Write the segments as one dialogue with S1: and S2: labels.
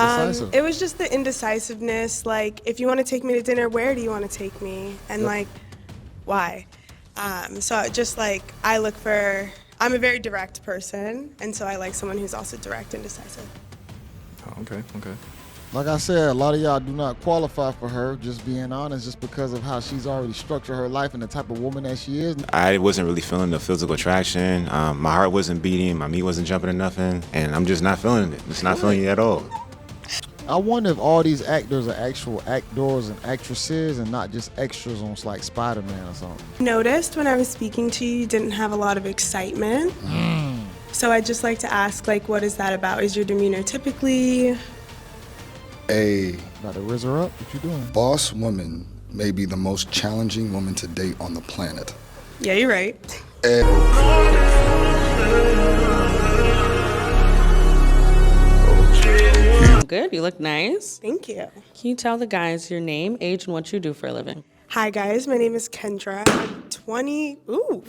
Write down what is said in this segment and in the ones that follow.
S1: indecisive?
S2: It was just the indecisiveness. Like, if you want to take me to dinner, where do you want to take me? And like, why? So just like, I'm a very direct person, and so I like someone who's also direct and decisive.
S3: Oh, okay.
S1: Like I said, a lot of y'all do not qualify for her, just being honest, just because of how she's already structured her life and the type of woman that she is.
S3: I wasn't really feeling the physical attraction. My heart wasn't beating, my meat wasn't jumping or nothing, and I'm just not feeling it. Just not feeling it at all.
S1: I wonder if all these actors are actual actors and actresses and not just extras on like Spider-Man or something.
S2: Noticed when I was speaking to you, you didn't have a lot of excitement. So I'd just like to ask, like, what is that about? Is your demeanor typically...
S1: About to rizz her up? What you doing?
S4: Boss woman may be the most challenging woman to date on the planet.
S2: Yeah, you're right.
S5: Good, you look nice.
S2: Thank you.
S5: Can you tell the guys your name, age, and what you do for a living?
S2: Hi guys, my name is Kendra. I'm 20. Ooh.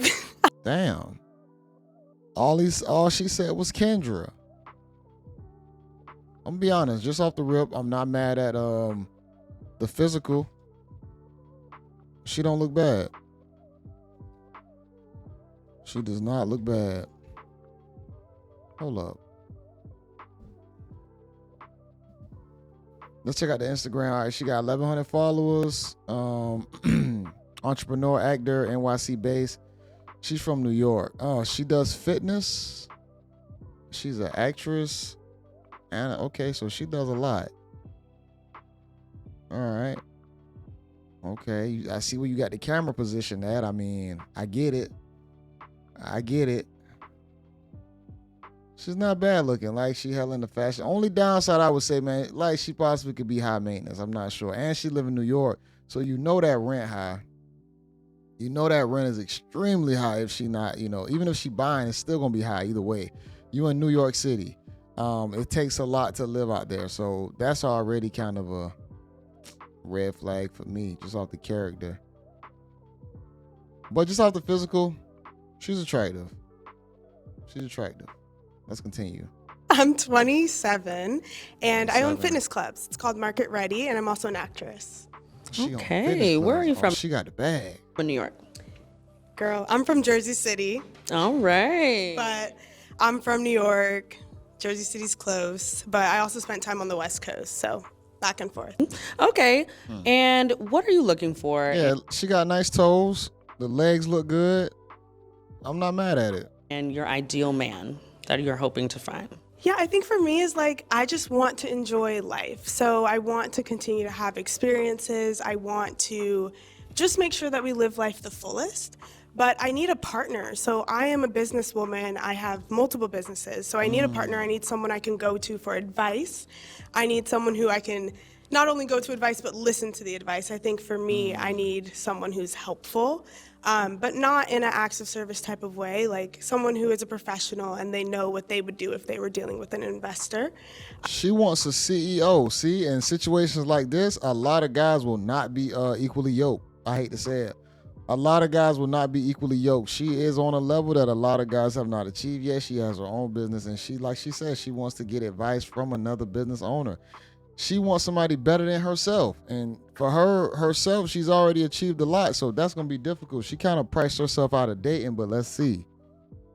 S1: Damn. All she said was Kendra. I'm gonna be honest, just off the rip, I'm not mad at the physical. She don't look bad. She does not look bad. Hold up. Let's check out the Instagram. All right, she got 1,100 followers. Entrepreneur, actor, NYC based. She's from New York. Oh, she does fitness. She's an actress. And okay, so she does a lot. All right. Okay, I see where you got the camera position at. I mean, I get it. She's not bad looking. Like, she hell in the fashion. Only downside I would say, man, like, she possibly could be high maintenance. I'm not sure. And she live in New York, so you know that rent high. You know that rent is extremely high if she not, even if she buying, it's still gonna be high either way. You in New York City. It takes a lot to live out there, so that's already kind of a red flag for me, just off the character. But just off the physical, she's attractive. Let's continue.
S2: I'm 27, and I own fitness clubs. It's called Market Ready, and I'm also an actress.
S5: Okay, where are you from?
S1: She got the bag.
S5: From New York.
S2: Girl, I'm from Jersey City.
S5: All right.
S2: But I'm from New York. Jersey City's close, but I also spent time on the West Coast, so back and forth.
S5: Okay, and what are you looking for?
S1: Yeah, she got nice toes. The legs look good. I'm not mad at it.
S5: And your ideal man that you're hoping to find?
S2: Yeah, I think for me is like, I just want to enjoy life. So I want to continue to have experiences. I want to just make sure that we live life the fullest. But I need a partner. So I am a businesswoman. I have multiple businesses. So I need a partner. I need someone I can go to for advice. I need someone who I can not only go to advice, but listen to the advice. I think for me, I need someone who's helpful, but not in an acts of service type of way, like someone who is a professional and they know what they would do if they were dealing with an investor.
S1: She wants a CEO. See, in situations like this, a lot of guys will not be equally yoked. I hate to say it. A lot of guys will not be equally yoked. She is on a level that a lot of guys have not achieved yet. She has her own business, and she, like she said, she wants to get advice from another business owner. She wants somebody better than herself. And for herself, she's already achieved a lot, so that's going to be difficult. She kind of priced herself out of dating, but let's see.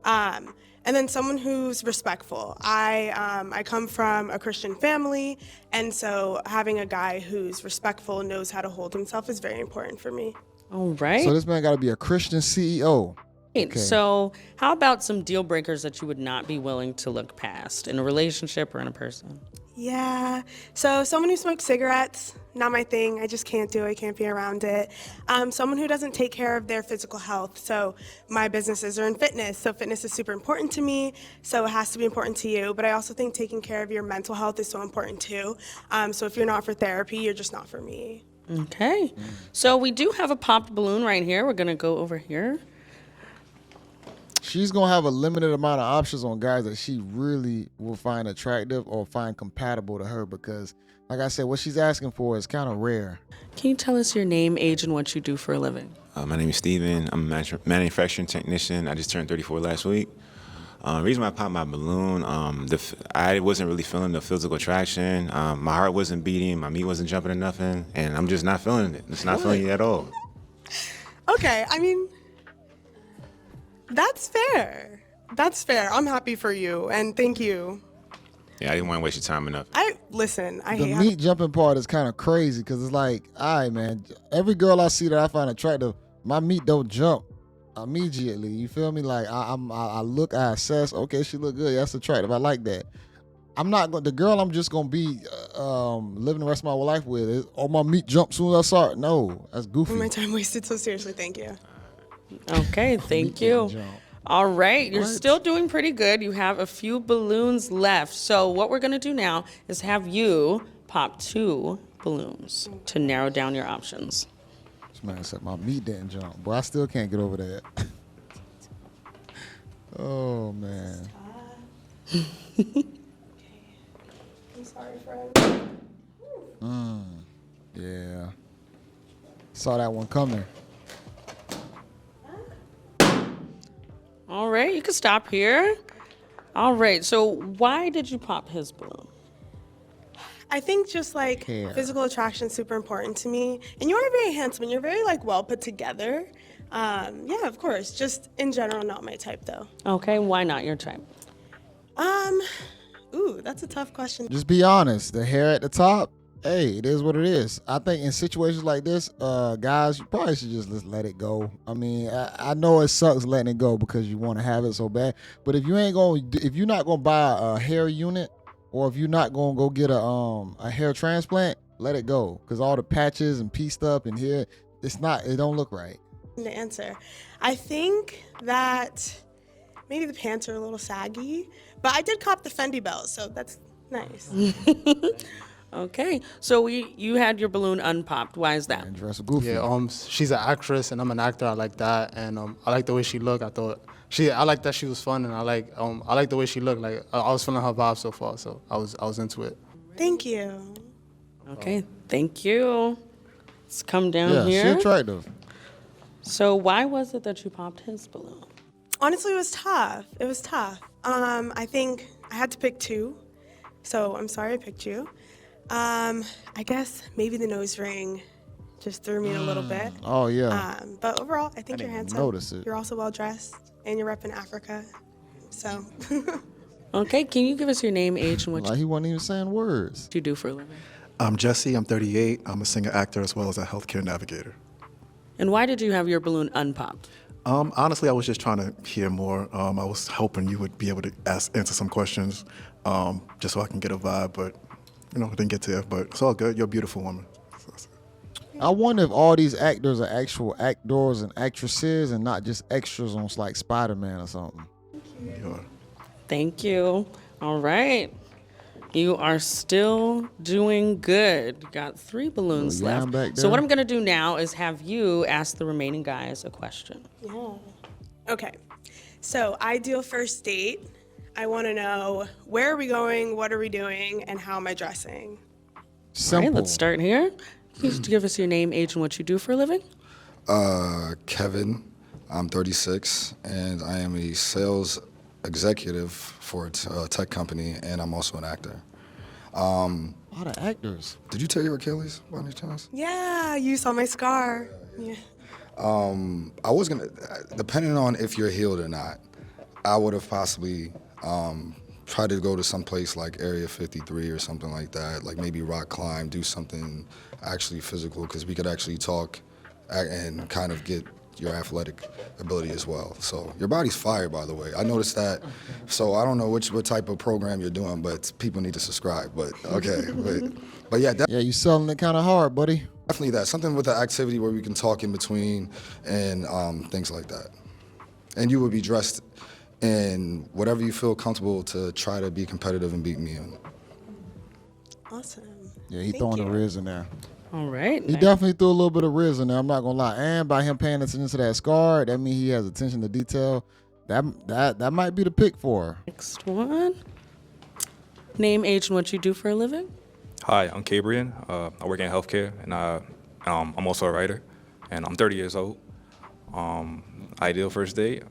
S2: And then someone who's respectful. I come from a Christian family, and so having a guy who's respectful and knows how to hold himself is very important for me.
S5: All right.
S1: So this man got to be a Christian CEO.
S5: Okay. So how about some deal breakers that you would not be willing to look past in a relationship or in a person?
S2: Yeah, so someone who smokes cigarettes, not my thing. I just can't do it, can't be around it. Someone who doesn't take care of their physical health. So my businesses are in fitness, so fitness is super important to me, so it has to be important to you. But I also think taking care of your mental health is so important too. So if you're not for therapy, you're just not for me.
S5: Okay, so we do have a popped balloon right here. We're gonna go over here.
S1: She's going to have a limited amount of options on guys that she really will find attractive or find compatible to her because, like I said, what she's asking for is kind of rare.
S5: Can you tell us your name, age, and what you do for a living?
S3: My name is Steven. I'm a manufacturing technician. I just turned 34 last week. Reason why I popped my balloon, I wasn't really feeling the physical attraction. My heart wasn't beating, my meat wasn't jumping or nothing, and I'm just not feeling it. Just not feeling it at all.
S2: Okay, I mean, that's fair. That's fair. I'm happy for you, and thank you.
S3: Yeah, I didn't want to waste your time enough.
S2: I
S1: The
S2: hate
S1: meat jumping part is kind of crazy because it's like, all right, man, every girl I see that I find attractive, my meat don't jump immediately. You feel me? Like I look, I assess. Okay, she look good. That's attractive. I like that. I'm not going. The girl I'm just gonna be living the rest of my life with. My meat jump soon as I saw it. No, that's goofy.
S2: my time wasted. So seriously, thank you.
S5: Okay, thank you. All right, you're still doing pretty good. You have a few balloons left. So what we're gonna do now is have you pop 2 balloons to narrow down your options.
S1: This man said my meat didn't jump, but I still can't get over that. Oh man.
S2: I'm sorry, friend.
S1: Yeah. Saw that one coming.
S5: All right, you can stop here. All right, so why did you pop his balloon?
S2: I think just like
S1: Hair.
S2: physical attraction is super important to me, and you are very handsome and you're very like well put together. Yeah, of course. Just in general, not my type though.
S5: Okay, why not your type?
S2: Ooh, that's a tough question.
S1: Just be honest. The hair at the top, hey, it is what it is. I think in situations like this, guys, you probably should just let it go. I mean, I know it sucks letting it go because you want to have it so bad. But if you're not gonna buy a hair unit, or if you're not gonna go get a hair transplant, let it go. Cause all the patches and pieced up and hair, it don't look right.
S2: To answer, I think that maybe the pants are a little saggy, but I did cop the Fendi belt, so that's nice.
S5: Okay, so you had your balloon unpopped. Why is that?
S1: And dress goofy.
S6: Yeah, she's an actress and I'm an actor. I like that, and I like the way she looked. I like that she was fun, and I like the way she looked. Like I was feeling her vibe so far, so I was into it.
S2: Thank you.
S5: Okay, thank you. Let's come down
S1: Yeah,
S5: here.
S1: she attractive.
S5: So why was it that you popped his balloon?
S2: Honestly, it was tough. I think I had to pick 2, so I'm sorry I picked you. I guess maybe the nose ring just threw me in a little bit.
S1: Oh yeah.
S2: But overall, I think
S1: I
S2: you're
S1: didn't
S2: handsome.
S1: notice it.
S2: You're also well dressed, and you're repping Africa. So,
S5: Okay, can you give us your name, age, and what
S1: Like he wasn't even saying words.
S5: you do for a living?
S7: I'm Jesse, I'm 38. I'm a singer, actor, as well as a healthcare navigator.
S5: And why did you have your balloon unpopped?
S7: Honestly, I was just trying to hear more. I was hoping you would be able to answer some questions, just so I can get a vibe, but I didn't get to it. But it's all good. You're a beautiful woman.
S1: I wonder if all these actors are actual actors and actresses and not just extras on like Spider-Man or something.
S7: Yeah.
S5: Thank you. All right. You are still doing good. You got 3 balloons
S1: Little yam
S5: left.
S1: back
S5: So
S1: there.
S5: what I'm going to do now is have you ask the remaining guys a question.
S2: yeah. Okay. So, ideal first date. I want to know, where are we going, what are we doing, and how am I dressing?
S5: All
S1: Simple.
S5: right, let's start here. Can you give us your name, age, and what you do for a living?
S4: Kevin, I'm 36, and I am a sales executive for a tech company, and I'm also an actor.
S1: A lot of actors.
S4: Did you tear your Achilles by any chance?
S2: Yeah, you saw my scar. Yeah.
S4: I was gonna, depending on if you're healed or not, I would have possibly tried to go to some place like Area 53 or something like that, like maybe rock climb, do something actually physical, because we could actually talk and kind of get your athletic ability as well. So your body's fire, by the way. I noticed that. So I don't know what type of program you're doing, but people need to subscribe. But okay, but yeah,
S1: Yeah, you selling it kind of hard, buddy.
S4: definitely that. Something with the activity where we can talk in between and things like that. And you would be dressed in whatever you feel comfortable to try to be competitive and beat me in.
S2: Awesome.
S1: Yeah, he
S2: Thank
S1: throwing
S2: you.
S1: the riz in there.
S5: All right.
S1: He definitely threw a little bit of riz in there. I'm not gonna lie. And by him paying attention to that scar, that means he has attention to detail. That might be the pick for her.
S5: Next one. Name, age, and what you do for a living?
S8: Hi, I'm Cabrian. I work in healthcare, and I'm also a writer, and I'm 30 years old. Ideal first date,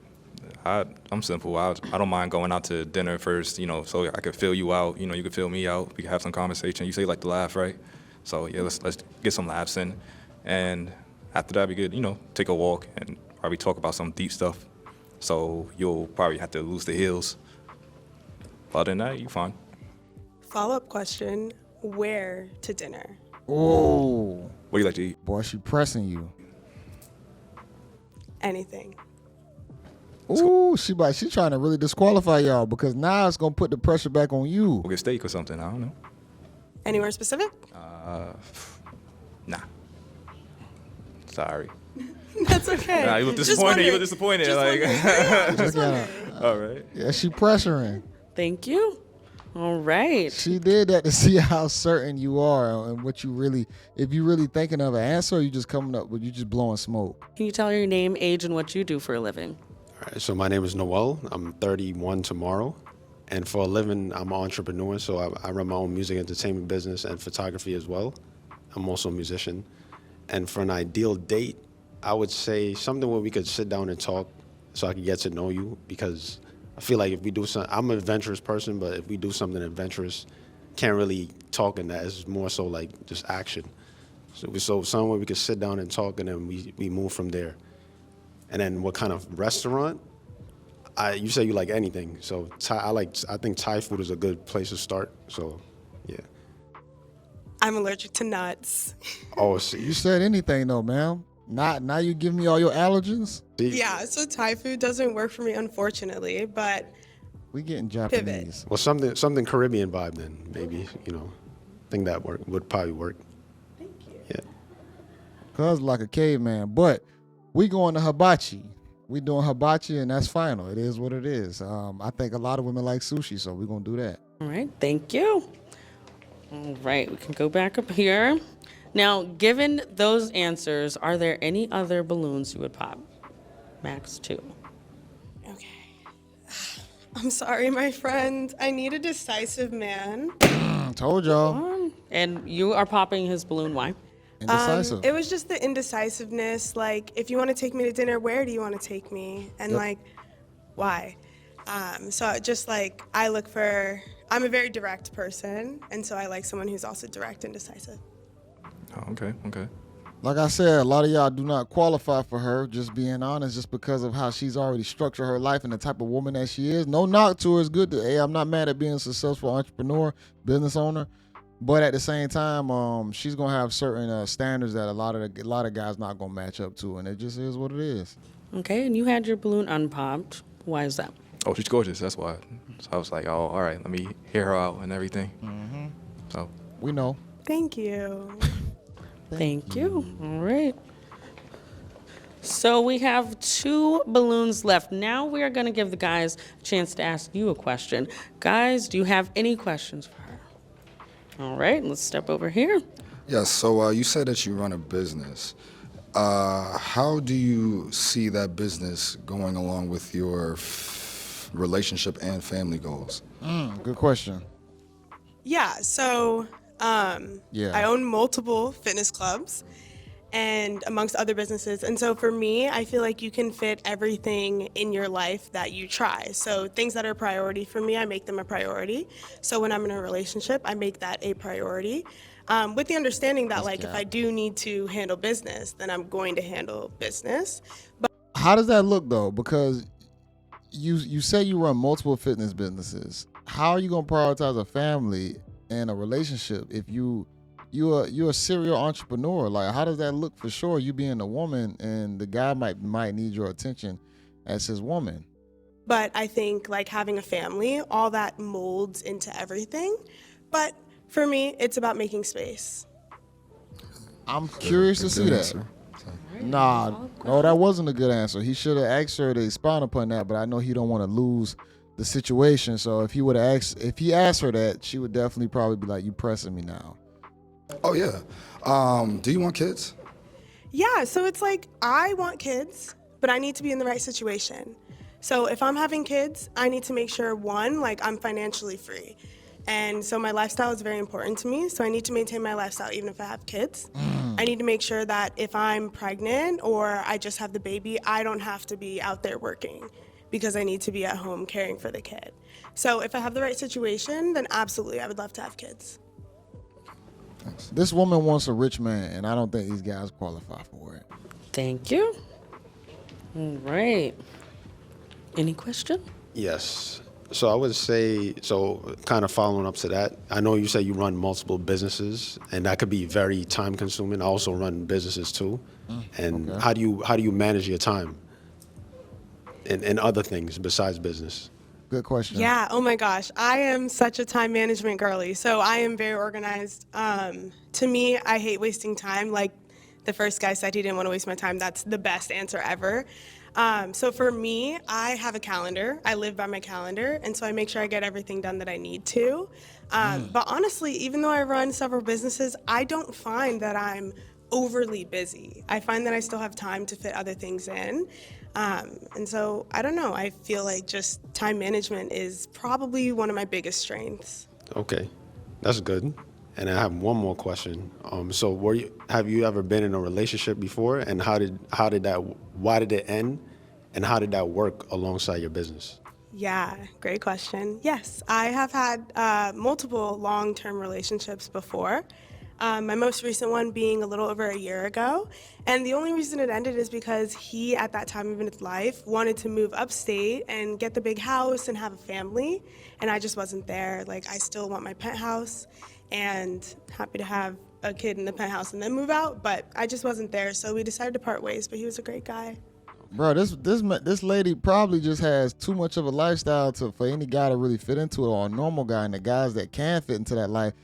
S8: I'm simple. I don't mind going out to dinner first, so I could fill you out. You could fill me out. We could have some conversation. You say you like to laugh, right? So yeah, let's get some laughs in, and after that we could take a walk and probably talk about some deep stuff. So you'll probably have to lose the heels. Other than that, you fine.
S2: Follow-up question, where to dinner?
S1: Oh,
S8: What do you like to eat?
S1: boy, she pressing you.
S2: Anything.
S1: Ooh, she trying to really disqualify y'all because now it's gonna put the pressure back on you.
S8: We'll get steak or something. I don't know.
S2: Anywhere specific?
S8: Nah. Sorry.
S2: That's okay.
S8: Nah, you look
S2: Just
S8: disappointed. You
S2: wondering.
S8: look disappointed.
S2: Just
S8: Like,
S2: wondering. Just
S1: Yeah.
S2: wondering.
S8: all right.
S1: Yeah, she pressuring.
S5: Thank you. All right.
S1: She did that to see how certain you are and what you really, if you really thinking of an answer, or you just coming up with, you just blowing smoke.
S5: Can you tell your name, age, and what you do for a living?
S9: All right, so my name is Noel. I'm 31 tomorrow. And for a living, I'm an entrepreneur. So I run my own music entertainment business and photography as well. I'm also a musician. And for an ideal date, I would say something where we could sit down and talk so I could get to know you, because I feel like if we do something, I'm an adventurous person, but if we do something adventurous, can't really talk in that. It's more so like just action. So somewhere we could sit down and talk, and then we move from there. And then what kind of restaurant? You say you like anything. So I think Thai food is a good place to start. So, yeah.
S2: I'm allergic to nuts.
S9: Oh, see,
S1: You said anything though, ma'am. Now you give me all your allergens.
S2: Yeah, so Thai food doesn't work for me, unfortunately, but
S1: We getting Japanese.
S9: Well, something Caribbean vibe then, maybe, I think that would probably work.
S2: thank you.
S9: Yeah.
S1: Cuz like a caveman. But we going to hibachi. We doing hibachi and that's final. It is what it is. I think a lot of women like sushi, so we're gonna do that.
S5: All right. Thank you. All right. We can go back up here. Now, given those answers, are there any other balloons you would pop? Max 2.
S2: Okay. I'm sorry, my friend. I need a decisive man.
S1: I told y'all.
S5: And you are popping his balloon. Why?
S1: Indecisive.
S2: It was just the indecisiveness. Like, if you want to take me to dinner, where do you want to take me? And like, why? So just like, I'm a very direct person. And so I like someone who's also direct and decisive.
S8: Oh, okay.
S1: Like I said, a lot of y'all do not qualify for her, just being honest, just because of how she's already structured her life and the type of woman that she is. No knock to her. It's good. I'm not mad at being a successful entrepreneur, business owner. But at the same time, she's going to have certain standards that a lot of guys not going to match up to. And it just is what it is.
S5: Okay. And you had your balloon unpopped. Why is that?
S8: Oh, she's gorgeous. That's why. So I was like, oh, all right. Let me hear her out and everything. Mm-hmm. So
S1: We know.
S2: Thank you.
S5: Thank you. All right. So we have 2 balloons left. Now we are going to give the guys a chance to ask you a question. Guys, do you have any questions for her? All right, let's step over here.
S4: Yes, so you said that you run a business. How do you see that business going along with your relationship and family goals?
S1: Good question.
S2: Yeah, so I own multiple fitness clubs and amongst other businesses. And so for me, I feel like you can fit everything in your life that you try. So things that are a priority for me, I make them a priority. So when I'm in a relationship, I make that a priority. With the understanding that if I do need to handle business, then I'm going to handle business. But
S1: How does that look though? Because you say you run multiple fitness businesses. How are you going to prioritize a family and a relationship if you're a serial entrepreneur? Like, how does that look for sure? You being a woman and the guy might need your attention as his woman.
S2: But I think like having a family, all that molds into everything. But for me, it's about making space.
S1: I'm curious to see that. No, that wasn't a good answer. He should have asked her to expound upon that, but I know he don't want to lose the situation. So if he asked her that, she would definitely probably be like, "You pressing me now."
S4: Oh, yeah. Do you want kids?
S2: Yeah, so it's like I want kids, but I need to be in the right situation. So if I'm having kids, I need to make sure, one, like I'm financially free. And so my lifestyle is very important to me. So I need to maintain my lifestyle even if I have kids. I need to make sure that if I'm pregnant or I just have the baby, I don't have to be out there working. because I need to be at home caring for the kid. So if I have the right situation, then absolutely, I would love to have kids.
S1: This woman wants a rich man, and I don't think these guys qualify for it.
S5: Thank you. All right. Any question?
S9: Yes. So I would say, so kind of following up to that, I know you say you run multiple businesses, and that could be very time consuming. I also run businesses too. And
S1: okay.
S9: how do you manage your time and other things besides business?
S1: Good question.
S2: Yeah, oh my gosh. I am such a time management girly, so I am very organized. To me, I hate wasting time. Like the first guy said he didn't want to waste my time. That's the best answer ever. So for me, I have a calendar. I live by my calendar, and so I make sure I get everything done that I need to. But honestly, even though I run several businesses, I don't find that I'm overly busy. I find that I still have time to fit other things in. And so, I don't know, I feel like just time management is probably one of my biggest strengths.
S9: Okay, that's good. And I have one more question. So have you ever been in a relationship before, and why did it end, and how did that work alongside your business?
S2: Yeah, great question. Yes, I have had multiple long-term relationships before. My most recent one being a little over a year ago. And the only reason it ended is because he, at that time of his life, wanted to move upstate and get the big house and have a family. And I just wasn't there. Like, I still want my penthouse and happy to have a kid in the penthouse and then move out, but I just wasn't there. So we decided to part ways, but he was a great guy.
S1: Bro, this lady probably just has too much of a lifestyle for any guy to really fit into it, or a normal guy. And the guys that can fit into that life,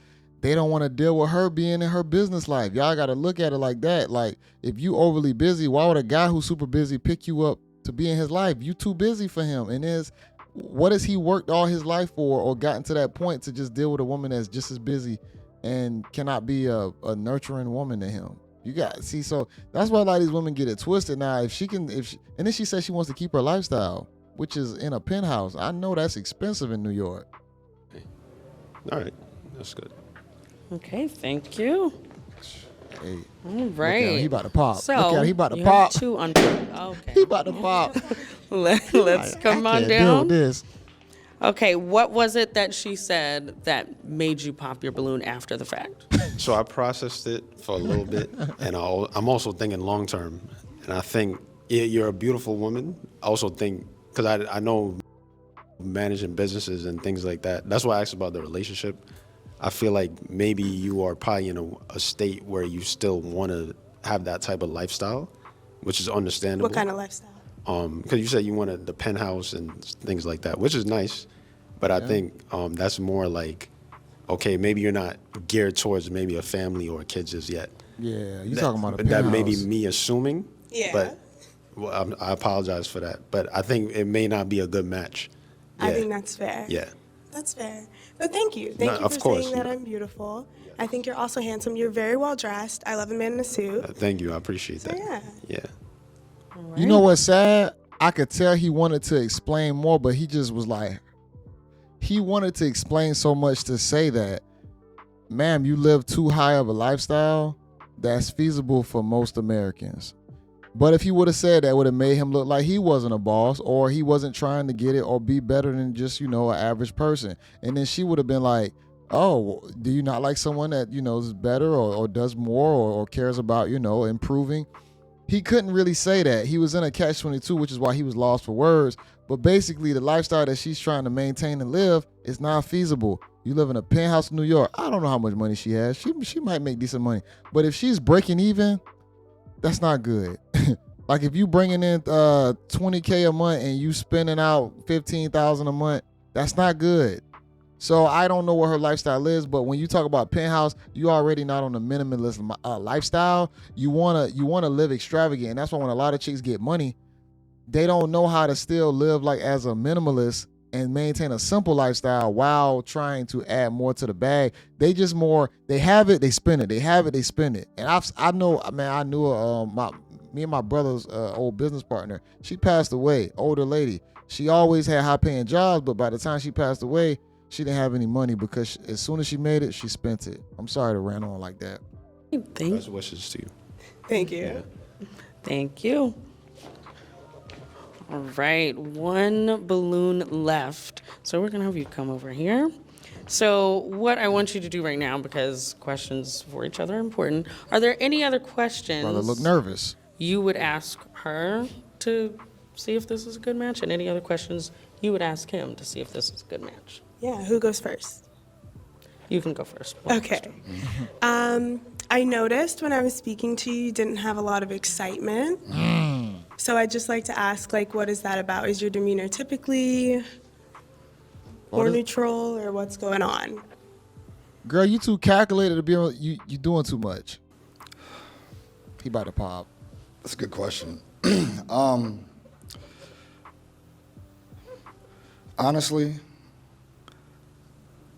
S1: they don't want to deal with her being in her business life. Y'all got to look at it like that. Like, if you overly busy, why would a guy who's super busy pick you up to be in his life? You too busy for him. And what has he worked all his life for, or gotten to that point to just deal with a woman that's just as busy and cannot be a nurturing woman to him? So that's why a lot of these women get it twisted now. And then she says she wants to keep her lifestyle, which is in a penthouse. I know that's expensive in New York.
S9: All right, that's good.
S5: Okay, thank you.
S1: Hey,
S5: all right.
S1: He about to pop.
S5: So,
S1: look at him, he about to
S5: you
S1: pop.
S5: have two under. Okay.
S1: He about to pop.
S5: Let's come
S1: I
S5: on
S1: can't
S5: down.
S1: deal with this.
S5: Okay, what was it that she said that made you pop your balloon after the fact?
S9: So I processed it for a little bit, and I'm also thinking long term. And I think you're a beautiful woman. I also think, because I know managing businesses and things like that, that's why I asked about the relationship. I feel like maybe you are probably in a state where you still want to have that type of lifestyle, which is understandable.
S2: What kind of lifestyle?
S9: Because you said you wanted the penthouse and things like that, which is nice. But I think that's more like, okay, maybe you're not geared towards maybe a family or kids just yet.
S1: Yeah, you talking about a penthouse.
S9: That may be me assuming.
S2: Yeah.
S9: But I apologize for that. But I think it may not be a good match.
S2: I
S9: Yeah.
S2: think that's fair.
S9: Yeah.
S2: That's fair. But thank you. Thank you for saying that I'm beautiful. I think you're also handsome. You're very well dressed. I love a man in a suit.
S9: Thank you. I appreciate that.
S2: Yeah.
S9: Yeah.
S1: You know what's sad? I could tell he wanted to explain more, but he just was like, he wanted to explain so much to say that, ma'am, you live too high of a lifestyle that's feasible for most Americans. But if he would have said that, would have made him look like he wasn't a boss, or he wasn't trying to get it or be better than just, an average person. And then she would have been like, oh, do you not like someone that, is better or does more or cares about, improving? He couldn't really say that. He was in a catch-22, which is why he was lost for words. But basically, the lifestyle that she's trying to maintain and live is not feasible. You live in a penthouse in New York. I don't know how much money she has. She might make decent money. But if she's breaking even, that's not good. Like, if you bringing in $20K a month and you spending out $15,000 a month, that's not good. So I don't know what her lifestyle is, but when you talk about penthouse, you already not on a minimalist lifestyle. You wanna live extravagant, and that's why when a lot of chicks get money, they don't know how to still live like as a minimalist and maintain a simple lifestyle while trying to add more to the bag. They just they have it, they spend it. They have it, they spend it. And I knew me and my brother's old business partner. She passed away, older lady. She always had high paying jobs, but by the time she passed away, she didn't have any money because as soon as she made it, she spent it. I'm sorry to rant on like that.
S9: Best wishes to you.
S2: Thank you.
S9: Yeah.
S5: Thank you. All right, one balloon left. So we're gonna have you come over here. So what I want you to do right now, because questions for each other are important, are there any other questions
S1: Brother look nervous.
S5: you would ask her to see if this is a good match, and any other questions you would ask him to see if this is a good match?
S2: Yeah, who goes first?
S5: You can go first.
S2: Okay. I noticed when I was speaking to you, you didn't have a lot of excitement. So I'd just like to ask, like, what is that about? Is your demeanor typically more neutral, or what's going on?
S1: Girl, you too calculated to be on. You doing too much. He about to pop.
S4: That's a good question. Honestly,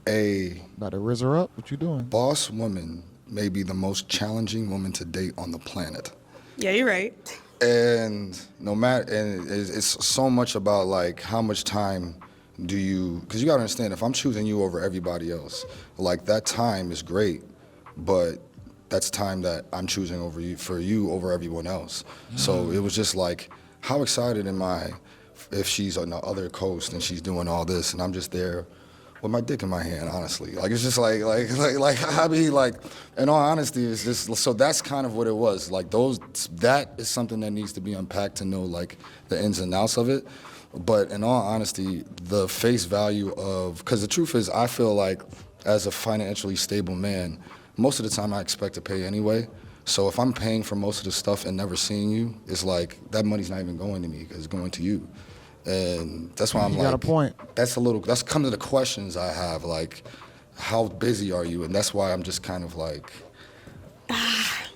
S4: a
S1: About to rizz her up. What you doing?
S4: boss woman may be the most challenging woman to date on the planet.
S2: Yeah, you're right.
S4: And no matter, and it's so much about like how much time do you, because you gotta understand, if I'm choosing you over everybody else, like that time is great, but that's time that I'm choosing over you, for you over everyone else. So it was just like, how excited am I if she's on the other coast and she's doing all this and I'm just there with my dick in my hand, honestly. Like, it's just like I mean, like, in all honesty, it's just, so that's kind of what it was. Like, that is something that needs to be unpacked to know, like, the ins and outs of it. But in all honesty, the face value of, because the truth is, I feel like, as a financially stable man, most of the time I expect to pay anyway. So if I'm paying for most of the stuff and never seeing you, it's like, that money's not even going to me, because it's going to you. And that's why I'm
S1: You
S4: like,
S1: got a point.
S4: that's come to the questions I have, like, how busy are you? And that's why I'm just kind of like,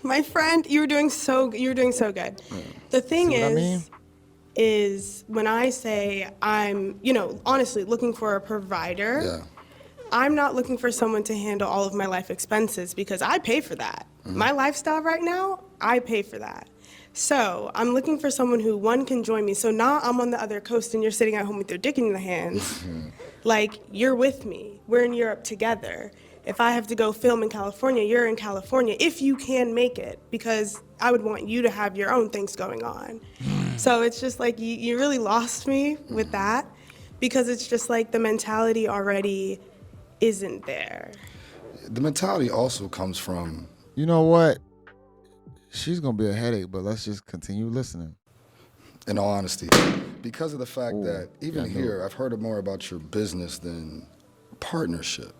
S2: My friend, you were doing so good. The thing
S1: See what I mean?
S2: is when I say I'm, honestly looking for a provider,
S4: yeah,
S2: I'm not looking for someone to handle all of my life expenses because I pay for that. My lifestyle right now, I pay for that. So I'm looking for someone who, one, can join me. So now I'm on the other coast and you're sitting at home with your dick in your hands. Like, you're with me. We're in Europe together. If I have to go film in California, you're in California, if you can make it, because I would want you to have your own things going on. So it's just like, you really lost me with that, because it's just like the mentality already isn't there.
S4: the mentality also comes from,
S1: You know what? She's gonna be a headache, but let's just continue listening.
S4: in all honesty, because of the fact
S1: Ooh,
S4: that even
S1: yeah,
S4: here, I've heard more about your business than partnership.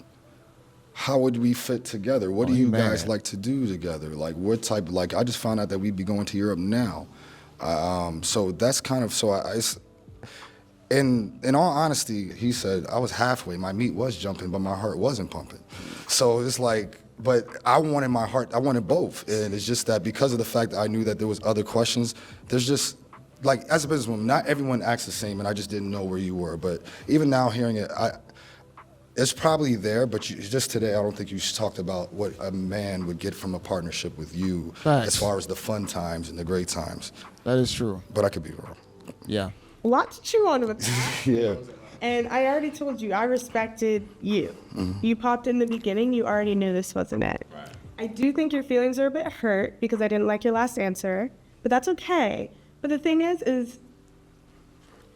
S4: How would we fit together? What do
S1: he
S4: you guys
S1: mad.
S4: like to do together? Like, what type? Like, I just found out that we'd be going to Europe now, so that's kind of it's. In all honesty, he said I was halfway. My meat was jumping, but my heart wasn't pumping. So it's like, but I wanted my heart. I wanted both, and it's just that because of the fact that I knew that there was other questions. There's just like, as a businesswoman, not everyone acts the same, and I just didn't know where you were. But even now, hearing it, it's probably there, but just today, I don't think you talked about what a man would get from a partnership with you,
S1: Facts.
S4: as far as the fun times and the great times.
S1: That is true.
S4: But I could be wrong.
S1: Yeah.
S2: A lot to chew on with that.
S4: Yeah.
S2: And I already told you, I respected you. You popped in the beginning, you already knew this wasn't it. I do think your feelings are a bit hurt because I didn't like your last answer, but that's okay. But the thing is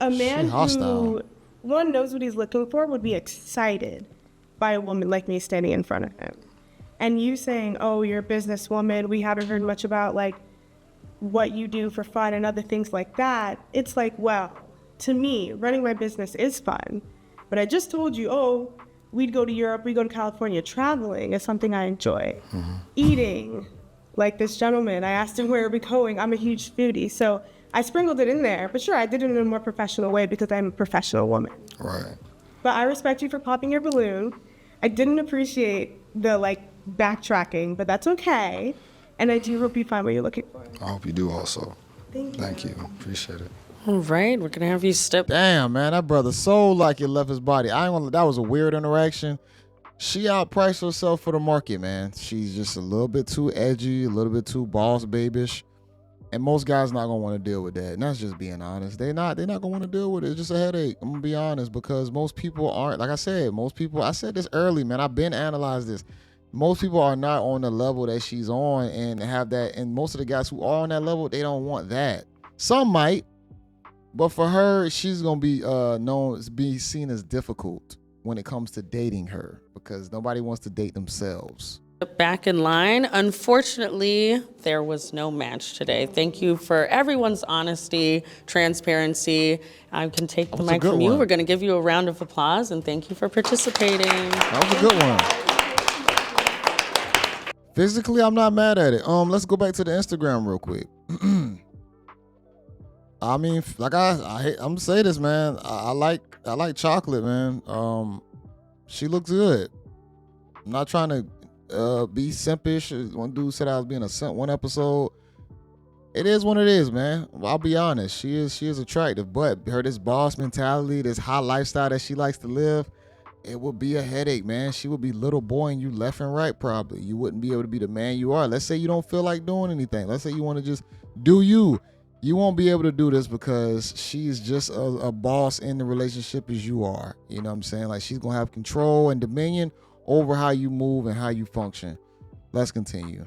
S2: a man
S1: hostile.
S2: who, one, knows what he's looking for would be excited by a woman like me standing in front of him. And you saying, oh, you're a businesswoman, we haven't heard much about, like, what you do for fun and other things like that. It's like, well, to me, running my business is fun. But I just told you, oh, we'd go to Europe, we go to California. Traveling is something I enjoy. Eating, like this gentleman, I asked him where are we going. I'm a huge foodie. So I sprinkled it in there. But sure, I did it in a more professional way because I'm a professional woman.
S4: Right.
S2: But I respect you for popping your balloon. I didn't appreciate the, like, backtracking, but that's okay. And I do hope you find what you're looking for.
S4: I hope you do also.
S2: Thank you.
S4: Appreciate it.
S5: All right, we're gonna have you step.
S1: Damn, man, that brother so like it left his body. I ain't gonna. That was a weird interaction. She outpriced herself for the market, man. She's just a little bit too edgy, a little bit too boss babish, and most guys not gonna want to deal with that. And that's just being honest. They're not gonna want to deal with it. It's just a headache. I'm gonna be honest, because most people aren't. Like I said, most people. I said this early, man. I've been analyzed this. Most people are not on the level that she's on and have that. And most of the guys who are on that level, they don't want that. Some might, But for her, she's gonna be seen as difficult when it comes to dating her because nobody wants to date themselves.
S5: Back in line. Unfortunately, there was no match today. Thank you for everyone's honesty, transparency. I can take the mic from you.
S1: One.
S5: We're going to give you a round of applause and thank you for participating.
S1: That was a good one. Physically, I'm not mad at it. Let's go back to the Instagram real quick. I mean, like I'm gonna say this, man. I like chocolate, man. She looks good. I'm not trying to be simpish. One dude said I was being a simp one episode. It is what it is, man. I'll be honest. She is attractive, but this boss mentality, this high lifestyle that she likes to live, it would be a headache, man. She would be little boying you left and right, probably. You wouldn't be able to be the man you are. Let's say you don't feel like doing anything. Let's say you want to just do you. You won't be able to do this because she's just a boss in the relationship as you are. You know what I'm saying? Like she's gonna have control and dominion over how you move and how you function. Let's continue.